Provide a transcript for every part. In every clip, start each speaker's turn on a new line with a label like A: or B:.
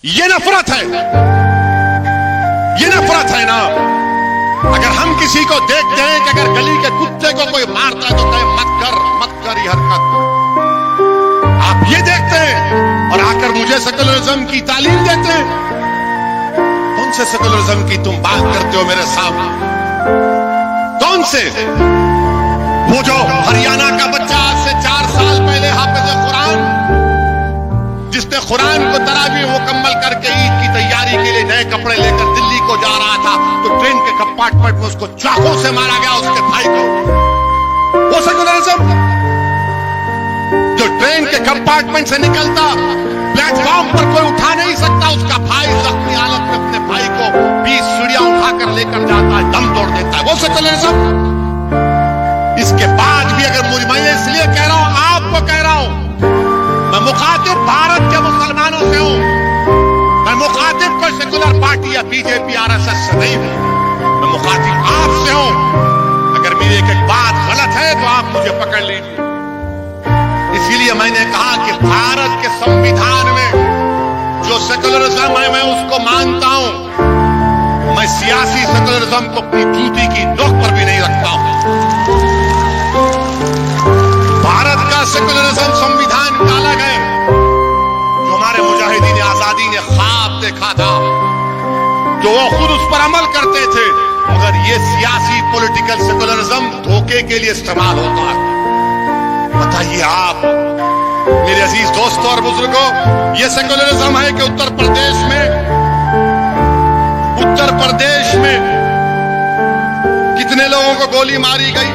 A: یہ نفرت ہے، یہ نفرت ہے نا۔ اگر ہم کسی کو دیکھتے ہیں کہ اگر گلی کے کتے کو کوئی مارتا ہے تو کہے مت کر یہ حرکت۔ آپ یہ دیکھتے ہیں اور آ کر مجھے سیکولرزم کی تعلیم دیتے ہیں۔ کون سے سیکولرزم کی تم بات کرتے ہو میرے سامنے؟ کون سے؟ وہ جو ہریانہ کا بچہ آج سے 4 سال پہلے حافظ قرآن، جس نے قرآن کو تراویح مکمل کر کے عید کی تیاری کے لیے نئے کپڑے لے کر دلی کو جا رہا تھا تو ٹرین کے کمپارٹمنٹ میں اس کو چاقو سے مارا گیا، اس کے بھائی کو۔ وہ سیکولرزم جو ٹرین کے کمپارٹمنٹ سے نکلتا پلیٹ فارم پر کوئی اٹھا نہیں سکتا، اس کا بھائی زخمی حالت میں اپنے بھائی کو 20 سیڑھیاں اٹھا کر لے کر جاتا ہے، دم توڑ دیتا ہے۔ وہ سیکولرزم۔ اس کے بعد بھی اگر میں اس لیے کہہ رہا ہوں، آپ کو کہہ رہا ہوں، میں مخاطب بھارت کے مسلمانوں سے ہوں، میں مخاطب کوئی سیکولر پارٹی یا بی جے پی RSS سے نہیں ہوں، میں مخاطب آپ سے ہوں۔ اگر میری ایک بات غلط ہے تو آپ مجھے پکڑ لیجیے۔ اسی لیے میں نے کہا کہ بھارت کے سمویدھان میں جو سیکولرزم ہے میں اس کو مانتا ہوں، میں سیاسی سیکولرزم کو اپنی جوتی کی نوک پر بھی نہیں رکھتا ہوں۔ بھارت کا سیکولرزم سمویدھان کا الگ ہے، جو ہمارے مجاہدین آزادی نے خواب دیکھا تھا، جو وہ خود اس پر عمل کرتے تھے، مگر یہ سیاسی پولیٹیکل سیکولرزم دھوکے کے لیے استعمال ہوتا ہے۔ بتائیے آپ میرے عزیز دوستوں اور بزرگوں، یہ سیکولرزم ہے کہ اتر پردیش میں کتنے لوگوں کو گولی ماری گئی؟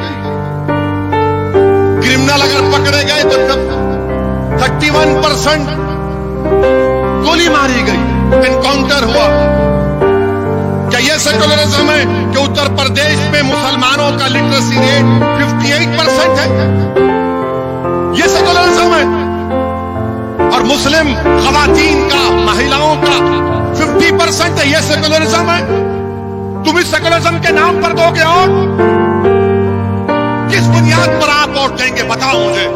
A: کرمنل اگر پکڑے گئے تو 31% گولی ماری گئی، انکاؤنٹر ہوا۔ کیا یہ سیکولرزم ہے کہ اتر پردیش میں مسلمانوں کا لٹریسی ریٹ 58% ہے؟ یہ سیکولرزم ہے۔ اور مسلم خواتین کا، مہیلاؤں کا 50% ہے، یہ سیکولرزم ہے۔ تم اس سیکولرزم کے نام پر دو گے اور کس بنیاد پر آپ ووٹ دیں گے؟ بتاؤ مجھے۔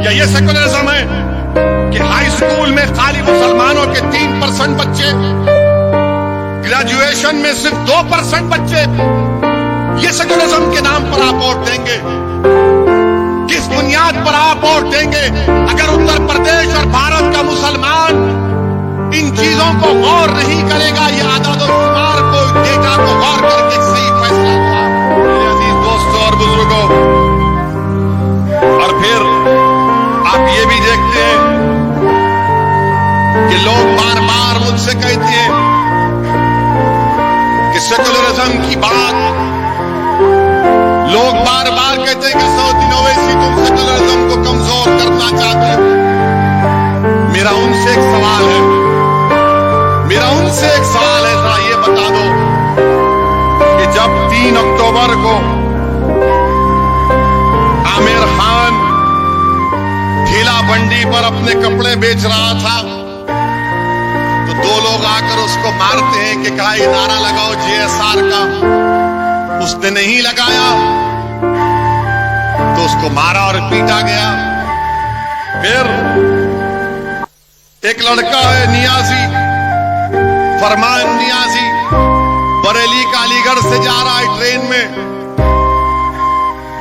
A: یا یہ سیکولرزم ہے کہ ہائی اسکول میں خالی مسلمانوں کے 3% بچے، گریجویشن میں صرف 2% بچے، یہ سیکولرزم کے نام پر آپ ووٹ دیں گے؟ کس بنیاد پر آپ ووٹ دیں گے؟ اگر اتر پردیش اور بھارت کا مسلمان ان چیزوں کو غور نہیں کرے گا، یہ اعداد و شمار کو، ڈیٹا کو غور کر کے صحیح فیصلہ ہوگا۔ میرے عزیز دوستوں اور بزرگوں، اور پھر آپ یہ بھی دیکھتے ہیں کہ لوگ بار بار مجھ سے کہتے ہیں کہ سیکولرزم کی بات، لوگ بار بار کہتے ہیں کہ سعودی اویسی تم سیکولرزم کو کمزور کرنا چاہتے ہو۔ میرا ان سے ایک سوال ہے، ذرا یہ بتا دو کہ جب 3 اکتوبر کو عامر خان ٹھیلا بنڈی پر اپنے کپڑے بیچ رہا تھا تو 2 لوگ آ کر اس کو مارتے ہیں کہ کہا یہ نعرہ لگاؤ GSR کا، اس نے نہیں لگایا تو اس کو مارا اور پیٹا گیا۔ پھر ایک لڑکا ہے نیازی، فرمان نیازی، بریلی کا علی گڑھ سے جا رہا ہے ٹرین میں،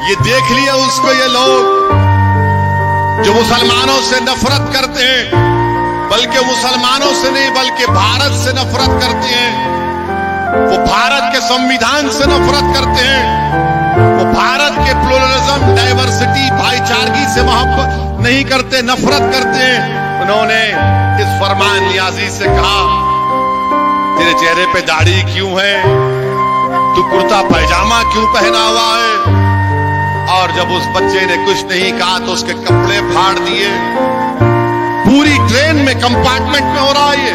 A: یہ دیکھ لیا اس کو یہ لوگ جو مسلمانوں سے نفرت کرتے ہیں، بلکہ مسلمانوں سے نہیں بلکہ بھارت سے نفرت کرتے ہیں، وہ بھارت کے سمویدھان سے نفرت کرتے ہیں، وہ بھارت کے پلورلزم، ڈائیورسٹی، بھائی چارگی سے محبت نہیں کرتے، نفرت کرتے ہیں۔ انہوں نے اس فرمان نیازی سے کہا تیرے چہرے پہ داڑھی کیوں ہے؟ تو کرتا پائجامہ کیوں پہنا ہوا ہے؟ اور جب اس بچے نے کچھ نہیں کہا تو اس کے کپڑے پھاڑ دیے۔ پوری ٹرین میں کمپارٹمنٹ میں ہو رہا ہے، یہ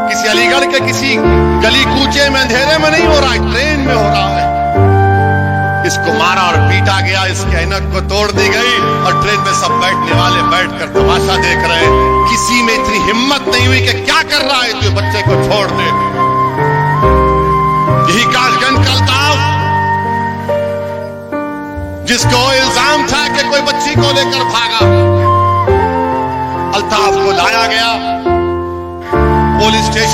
A: کسی علی گڑھ کے کسی گلی کوچے میں اندھیرے میں نہیں ہو رہا ہے، ٹرین میں ہو رہا ہے۔ اس کو مارا اور پیٹا گیا، اس کے عینک کو توڑ دی گئی اور ٹرین میں سب بیٹھنے والے بیٹھ کر تماشا دیکھ رہے ہیں۔ کسی میں اتنی ہمت نہیں ہوئی کہ کیا کر رہا ہے تو بچے کو چھوڑ دے۔ یہی کاش گنج کا الطاف، جس کو الزام تھا کہ کوئی بچی کو لے کر بھاگا، الطاف کو لایا گیا،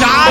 A: 4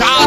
A: 4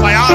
A: FIR